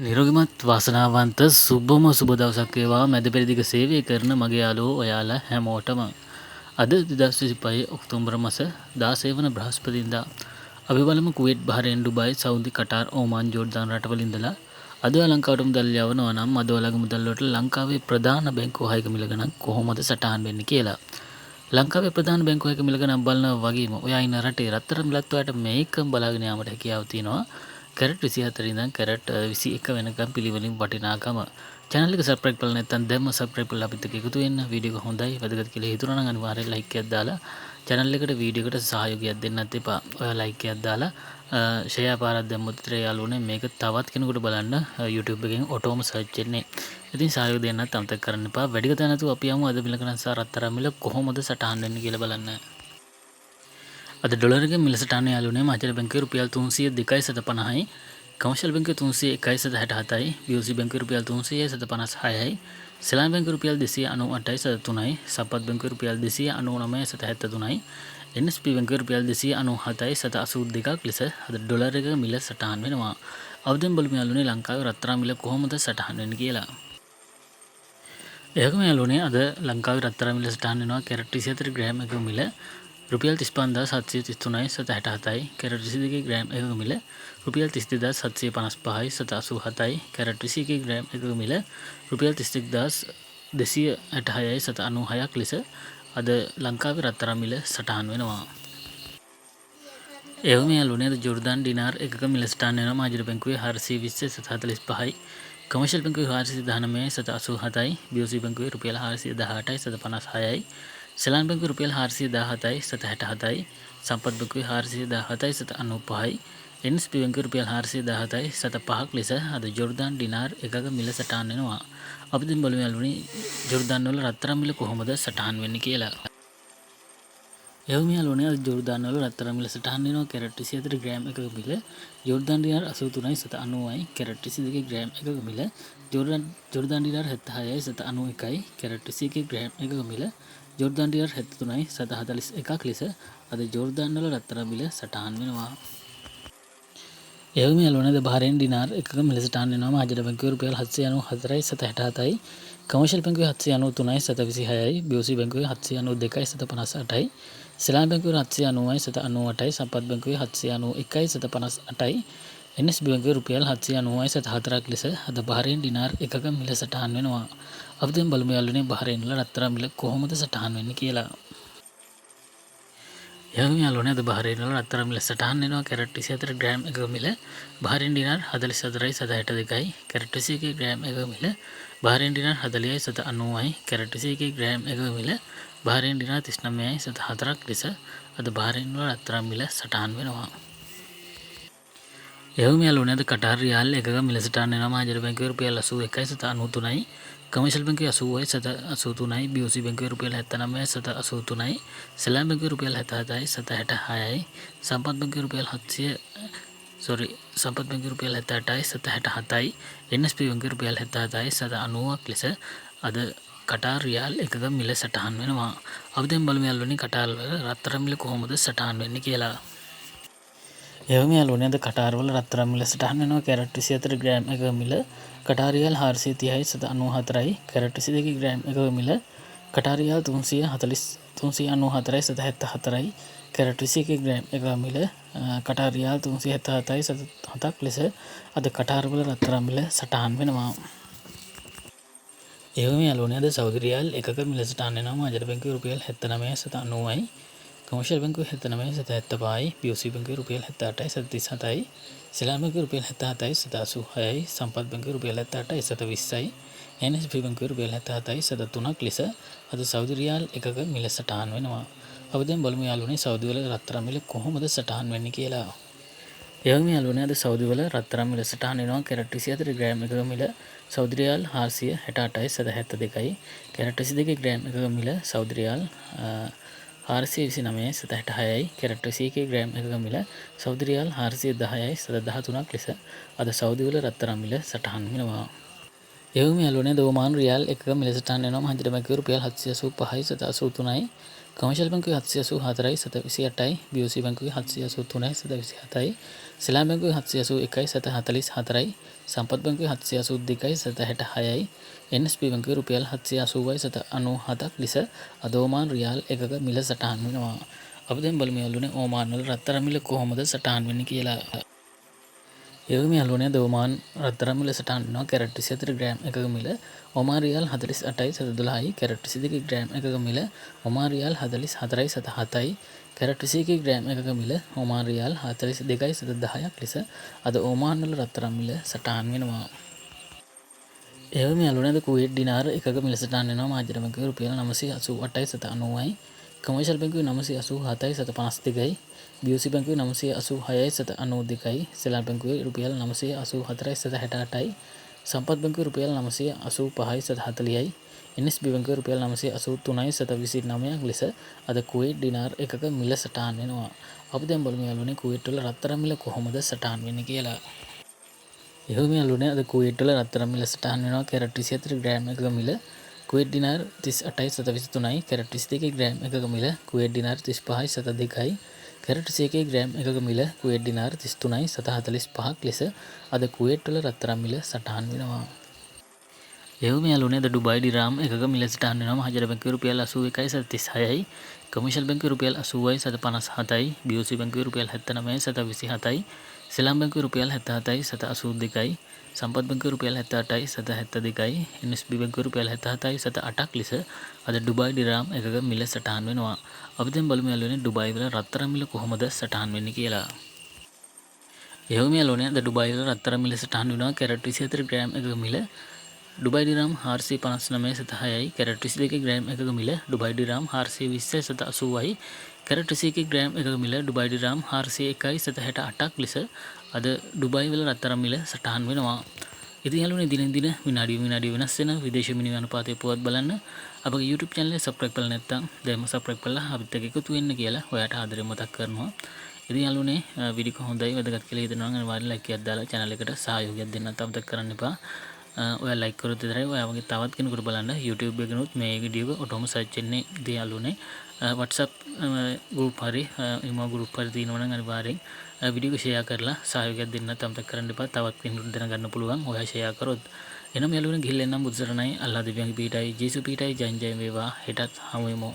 නිරෝගිමත් වාසනාවන්ත සුබම සුබ දවසක් වේවා මැද පෙරදිග සේවය කරන මගේ යාළුවෝ ඔයාලා හැමෝටම. අද 2025 ඔක්තෝබර් මාස 16 වන බ්‍රහස්පතින්දා අපි බලමු Kuwait Bahrain Dubai Saudi Qatar Oman Jordan රටවල ඉඳලා අද ලංකාවට මුදල් යවනවා නම් අද ඔයාලගේ මුදල් වලට ලංකාවේ ප්‍රධාන බැංකුව හයක මිල ගණන් කොහොමද සටහන් වෙන්නේ කියලා. ලංකාවේ ප්‍රධාන බැංකුව හයක මිල ගණන් බලනවා වගේම ඔයා ඉන්න රටේ රත්තරන් මිලත් ඔයාලට මේකම බලාගෙන යාමට හැකියාව තියෙනවා. කැරට් 24 ඉඳන් කැරට් 21 වෙනකම් පිළිවෙලින් වටිනාකම. channel එක subscribe කරලා නැත්නම් දැම්ම subscribe කරලා අපිත් එක්ක එකතු වෙන්න. වීඩියෝ එක හොඳයි වැදගත් කියලා හිතුණා නම් අනිවාර්යෙන් like එකක් දාලා channel එකට වීඩියෝ එකට සහයෝගයක් දෙන්නත් එපා. ඔයා like එකක් දාලා share පාරක් දැම්මොත් විතර යාළුවනේ මේක තවත් කෙනෙකුට බලන්න YouTube එකෙන් ඔටෝම search වෙන්නේ. ඉතින් සහයෝගය දෙන්නත් අමතක කරන්න එපා. වැඩි කතා නැතුව අපි යමු අද මිල ගණන් සහ රත්තරන් මිල කොහොමද සටහන් වෙන්නේ කියලා බලන්න. අද ඩොලරගේ මිල සටහන යාළුවනේ මහජන බැංකුවේ රුපියල් 302.50යි කමර්ෂියල් බැංකුවේ 301.67යි BOC බැංකුවේ රුපියල් 300.56යි සෙලාන් බැංකුවේ රුපියල් 298.3යි සපත් බැංකුවේ රුපියල් 299.73යි NSB බැංකුවේ රුපියල් 297.82ක් ලෙස අද ඩොලර් එක මිල සටහන් වෙනවා. අවුදෙන් බලමු යාළුවනේ ලංකාවේ රත්තරන් මිල කොහොමද සටහන් වෙන්නේ කියලා. එහකම යාළුවනේ අද ලංකාවේ රත්තරන් මිල සටහන් වෙනවා කැරට් 24 ග්‍රෑම් එක මිල රුපියල් 35733.67යි කැරට් 22 ග්‍රෑම් එකක මිල රුපියල් 32755යි 87යි කැරට් 21 ග්‍රෑම් එකක මිල රුපියල් 31266යි 96ක් ලෙස අද ලංකාවේ රත්තරන් මිල සටහන් වෙනවා. එවම යාළුවනේ අද ජෝර්දාන් ඩිනාර් එකක මිල සටහන් වෙනවා මහජන බැංකුවේ 420.45යි කමර්ෂියල් බැංකුවේ 419.87යි BOC බැංකුවේ රුපියල් 418.56යි සෙලාන් බැංකුවේ රුපියල් 417.67යි සම්පත් බැංකුවේ 417.95යි NSB බැංකුවේ රුපියල් 417.75ක් ලෙස අද ජෝර්දාන් ඩිනාර් එකක මිල සටහන් වෙනවා. අපි දැන් බලමු යාළුවනේ ජෝර්දාන් වල රත්තරන් මිල කොහොමද සටහන් වෙන්නේ කියලා. එවම යාළුවනේ අද ජෝර්දාන් වල රත්තරන් මිල සටහන් වෙනවා කැරට් 24 ග්‍රෑම් එකක මිල ජෝර්දාන් ඩිනාර් 83.90යි කැරට් 22 ග්‍රෑම් එකක මිල ජෝර්දාන් ඩිනාර් 76.91යි කැරට් 21 ග්‍රෑම් එකක මිල ජෝර්දාන් ඩිනාර් 73.41ක් ලෙස අද ජෝර්දාන් වල රත්තරන් මිල සටහන් වෙනවා. එවම යාළුවනේ අද බහරේන් ඩිනාර් එකක මිල සටහන් වෙනවා මහජන බැංකුවේ රුපියල් 794.77යි කමර්ෂියල් බැංකුවේ 793.26යි BOC බැංකුවේ 792.58යි සෙලාන් බැංකුවේ 790.98යි සම්පත් බැංකුවේ 791.58යි NSB බැංකුවේ රුපියල් 790.74ක් ලෙස අද බහරේන් ඩිනාර් එකක මිල සටහන් වෙනවා. අපි දැන් බලමු යාළුවනේ බහරේන් වල රත්තරන් මිල කොහොමද සටහන් වෙන්නේ කියලා. එවම යාළුවනේ අද බහරේන් වල රත්තරන් මිල සටහන් වෙනවා කැරට් 24 ග්‍රෑම් එකක මිල බහරේන් ඩිනාර් 44.62යි කැරට් 21 ග්‍රෑම් එකක මිල බහරේන් ඩිනාර් 40.90යි කැරට් 21 ග්‍රෑම් එකක මිල බහරේන් ඩිනාර් 39.74ක් ලෙස අද බහරේන් වල රත්තරන් මිල සටහන් වෙනවා. එවම යාළුවනේ අද කටාර් රියාල් එකක මිල සටහන් වෙනවා මහජන බැංකුවේ රුපියල් 81.93යි කමර්ෂියල් බැංකුවේ 80.83යි BOC බැංකුවේ රුපියල් 79.83යි සෙලාන් බැංකුවේ රුපියල් 77.66යි සම්පත් බැංකුවේ රුපියල් 78.67යි NSB බැංකුවේ රුපියල් 77.90ක් ලෙස අද කටාර් රියාල් එකක මිල සටහන් වෙනවා. අපි දැන් බලමු යාළුවනේ කටාර් වල රත්තරන් මිල කොහොමද සටහන් වෙන්නේ කියලා. එවම යාළුවනේ අද කටාර් වල රත්තරන් මිල සටහන් වෙනවා කැරට් 24 ග්‍රෑම් එකක මිල කටාර් රියාල් 430.94යි කැරට් 22 ග්‍රෑම් එකක මිල කටාර් රියාල් 394.74යි කැරට් 21 ග්‍රෑම් එකක මිල කටාර් රියාල් 377.7ක් ලෙස අද කටාර් වල රත්තරන් මිල සටහන් වෙනවා. එවම යාළුවනේ අද සෞදි රියාල් එකක මිල සටහන් වෙනවා මහජන බැංකුවේ රුපියල් 79.90යි කමර්ෂියල් බැංකුවේ 79.75යි BOC බැංකුවේ රුපියල් 78.37යි සෙලාන් බැංකුවේ රුපියල් 77.86යි සම්පත් බැංකුවේ රුපියල් 78.20යි NSB බැංකුවේ රුපියල් 77.03ක් ලෙස අද සෞදි රියාල් එකක මිල සටහන් වෙනවා. අපි දැන් බලමු යාළුවනේ සෞදි වල රත්තරන් මිල කොහොමද සටහන් වෙන්නේ කියලා. එවම යාළුවනේ අද සෞදි වල රත්තරන් මිල සටහන් වෙනවා කැරට් 24 ග්‍රෑම් එකක මිල සෞදි රියාල් 468.72යි කැරට් 22 ග්‍රෑම් එකක මිල සෞදි රියාල් 429.66යි කැරට් 21 ග්‍රෑම් එකක මිල සෞදි රියාල් 410.13ක් ලෙස අද සෞදි වල රත්තරන් මිල සටහන් වෙනවා. එවම යාළුවනේ දෝමාන රියල් එකක මිල සටහන් වෙනවා මහින්ද බැංකුවේ රුපියල් 785යි 783යි කමර්ෂියල් බැංකුවේ 784යි 728යි BOC බැංකුවේ 783යි 727යි සෙලා බැංකුවේ 781යි 744යි සම්පත් බැංකුවේ 782යි 766යි NSB බැංකුවේ රුපියල් 780යි 797ක් ලෙස අද ඕමාන් රියල් එකක මිල සටහන් වෙනවා. අපි දැන් බලමු යාළුවනේ ඕමාන් වල රත්තරන් මිල කොහොමද සටහන් වෙන්නේ කියලා. එවම යාළුවනේ දෝමාන් රත්තරන් මිල සටහන් වෙනවා කැරට් 24 ග්‍රෑම් එකක මිල ඔමාන් රියල් 48යි 712යි කැරට් 22 ග්‍රෑම් එකක මිල ඔමාන් රියල් 44යි 707යි කැරට් 21 ග්‍රෑම් එකක මිල ඔමාන් රියල් 42යි 710ක් ලෙස අද ඕමාන් වල රත්තරන් මිල සටහන් වෙනවා. එවම යාළුවනේ කුවේට් දිනාර එකක මිල සටහන් වෙනවා මහජන බැංකුවේ රුපියල් 988යි 790යි කමර්ෂියල් බැංකුවේ 987යි 752යි BOC බැංකුවේ 986යි 792යි සෙලා බැංකුවේ රුපියල් 984යි 768යි සම්පත් බැංකුවේ රුපියල් 985යි 740යි NSB බැංකුවේ රුපියල් 983යි 729ක් ලෙස අද කුවේට් දිනාර එකක මිල සටහන් වෙනවා. අපි දැන් බලමු යාළුවනේ කුවේට් වල රත්තරන් මිල කොහොමද සටහන් වෙන්නේ කියලා. එහෙම යාළුවනේ අද කුවේට් වල රත්තරන් මිල සටහන් වෙනවා කැරට් 24 ග්‍රෑම් එකක මිල කුවේට් දිනාර 38යි 723යි කැරට් 22 ග්‍රෑම් එකක මිල කුවේට් දිනාර 35යි 702යි කැරට් 21 ග්‍රෑම් එකක මිල කුවේට් දිනාර 33යි 745ක් ලෙස අද කුවේට් වල රත්තරන් මිල සටහන් වෙනවා. එවම යාළුවනේ අද ඩුබායි දිරාම් එකක මිල සටහන් වෙනවා මහජන බැංකුවේ රුපියල් 81යි 736යි කමර්ෂියල් බැංකුවේ රුපියල් 80යි 757යි BOC බැංකුවේ රුපියල් 79යි 727යි සෙලා බැංකුවේ රුපියල් 77යි 782යි සම්පත් බැංකුවේ රුපියල් 78යි 772යි NSB බැංකුවේ රුපියල් 77යි 708ක් ලෙස අද ඩුබායි දිරාම් එකක මිල සටහන් වෙනවා. අපි දැන් බලමු යාළුවනේ ඩුබායි වල රත්තරන් මිල කොහොමද සටහන් වෙන්නේ කියලා. එහුම යාළුවනේ අද ඩුබායි වල රත්තරන් මිල සටහන් වෙනවා කැරට් 24 ග්‍රෑම් එකක මිල ඩුබායි දිරාම් 459.6යි කැරට් 22 ග්‍රෑම් එකක මිල ඩුබායි දිරාම් 420.80යි කැරට් 21 ග්‍රෑම් එකක මිල ඩුබායි දිරාම් 401.68ක් ලෙස අද ඩුබායි වල රත්තරන් මිල සටහන් වෙනවා. ඉතින් යාළුවනේ දිනෙන් දින විනාඩි වෙනස් වෙන විදේශ විනිමය අනුපාතය පුවත් බලන්න අපගේ YouTube channel එක subscribe කරලා නැත්නම් දැන්ම subscribe කරලා අපිත් එක්ක එකතු වෙන්න කියලා ඔයාට ආදරෙන් මතක් කරනවා. ඉතින් යාළුවනේ වීඩියෝ හොඳයි වැදගත් කියලා හිතනවා නම් අනිවාර්යෙන් like එකක් දාලා channel එකට සහයෝගයක් දෙන්න අමතක කරන්න එපා. ඔයා like කරොත් විතරයි ඔයා වගේ තවත් කෙනෙකුට බලන්න YouTube එකනොත් මේ වීඩියෝ එක ඔටෝම සර්ච් වෙන්නේ. ඉතින් යාළුවනේ WhatsApp group හරි email group හරි තියෙනවා නම් අනිවාර්යෙන් වීඩියෝ එක share කරලා සහයෝගයක් දෙන්න අමතක කරන්න එපා. තවත් කෙනෙකුට දැනගන්න පුළුවන් ඔයා share කරොත්. එනම් යාළුවනේ ගිහිල්ලා එන්නම් බුදුසරණයි අල්ලා දෙවියන්ගේ පීඨයි ජේසු පීඨයි ජය ජය වේවා. හෙටත් හමු වෙමු.